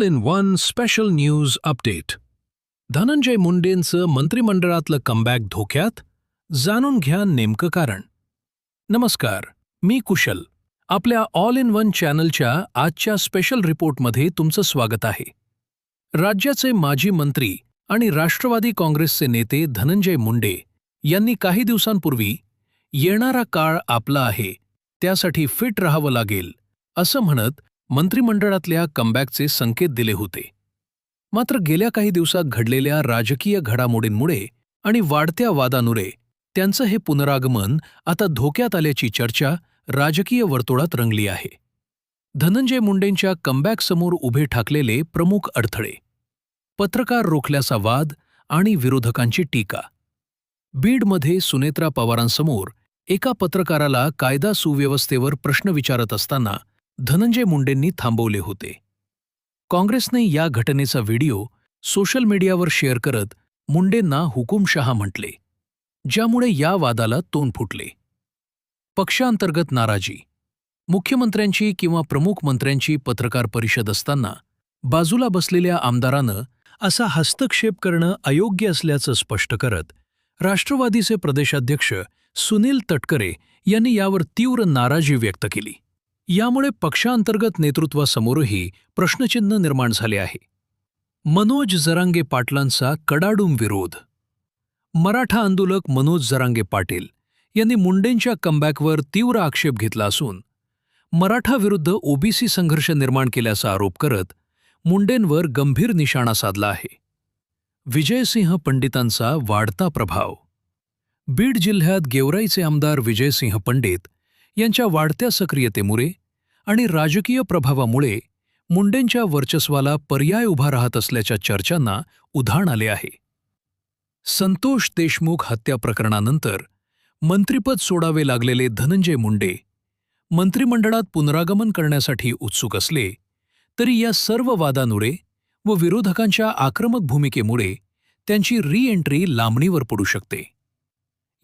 All in one special news update. Dhananjay मुंडेंचं मंत्रिमंडळातलं comeback धोक्यात? जाणून घ्या नेमकं कारण. नमस्कार, मी कुशल. आपल्या ऑल इन वन चॅनलच्या आजच्या स्पेशल रिपोर्टमध्ये तुमचं स्वागत आहे. राज्याचे माजी मंत्री आणि राष्ट्रवादी काँग्रेसचे नेते धनंजय मुंडे यांनी काही दिवसांपूर्वी येणारा काळ आपला आहे, त्यासाठी फिट राहावं लागेल असं म्हणत मंत्रिमंडळातल्या कमबॅकचे संकेत दिले होते. मात्र गेल्या काही दिवसात घडलेल्या राजकीय घडामोडींमुळे आणि वाढत्या वादांमुळे त्यांचं हे पुनरागमन आता धोक्यात आल्याची चर्चा राजकीय वर्तुळात रंगली आहे. धनंजय मुंडेंच्या कमबॅकसमोर उभे ठाकलेले प्रमुख अडथळे, पत्रकार रोखल्याचा वाद आणि विरोधकांची टीका. बीडमध्ये सुनेत्रा पवारांसमोर एका पत्रकाराला कायदा सुव्यवस्थेवर प्रश्न विचारत असताना धनंजय मुंडेंनी थांबवले होते. काँग्रेसने या घटनेचा व्हिडिओ सोशल मीडियावर शेअर करत मुंडेंना हुकुमशहा म्हटले, ज्यामुळे या वादाला तोंड फुटले. पक्षांतर्गत नाराजी. मुख्यमंत्र्यांची किंवा प्रमुख मंत्र्यांची पत्रकार परिषद असताना बाजूला बसलेल्या आमदारानं असा हस्तक्षेप करणं अयोग्य असल्याचं स्पष्ट करत राष्ट्रवादीचे प्रदेशाध्यक्ष सुनील तटकरे यांनी यावर तीव्र नाराजी व्यक्त केली. यामुळे पक्षांतर्गत नेतृत्वासमोरही प्रश्नचिन्ह निर्माण झाले आहे. मनोज जरांगे पाटलांचा कडाडून विरोध. मराठा आंदोलक मनोज जरांगे पाटील यांनी मुंडेंच्या कमबॅकवर तीव्र आक्षेप घेतला असून मराठा विरुद्ध ओबीसी संघर्ष निर्माण केल्याचा आरोप करत मुंडेंवर गंभीर निशाणा साधला आहे. विजयसिंह पंडितांचा वाढता प्रभाव. बीड जिल्ह्यात गेवराईचे आमदार विजयसिंह पंडित यांच्या वाढत्या सक्रियतेमुळे आणि राजकीय प्रभावामुळे मुंडेंच्या वर्चस्वाला पर्याय उभा राहत असल्याच्या चर्चांना उधाण आले आहे. संतोष देशमुख हत्या प्रकरणानंतर मंत्रिपद सोडावे लागलेले धनंजय मुंडे मंत्रिमंडळात पुनरागमन करण्यासाठी उत्सुक असले तरी या सर्व वादांमुळे व विरोधकांच्या आक्रमक भूमिकेमुळे त्यांची री-एंट्री लांबणीवर पडू शकते.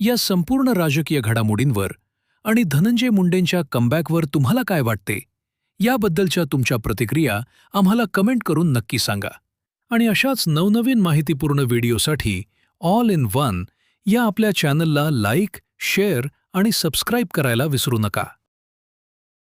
या संपूर्ण राजकीय घडामोडींवर आणि धनंजय मुंडेंच्या कमबॅकवर तुम्हाला काय वाटते, याबद्दलच्या तुमच्या प्रतिक्रिया आम्हाला कमेंट करून नक्की सांगा. आणि अशाच नवनवीन माहितीपूर्ण व्हिडिओसाठी ऑल इन वन या आपल्या चॅनलला लाईक, शेअर आणि सबस्क्राईब करायला विसरू नका.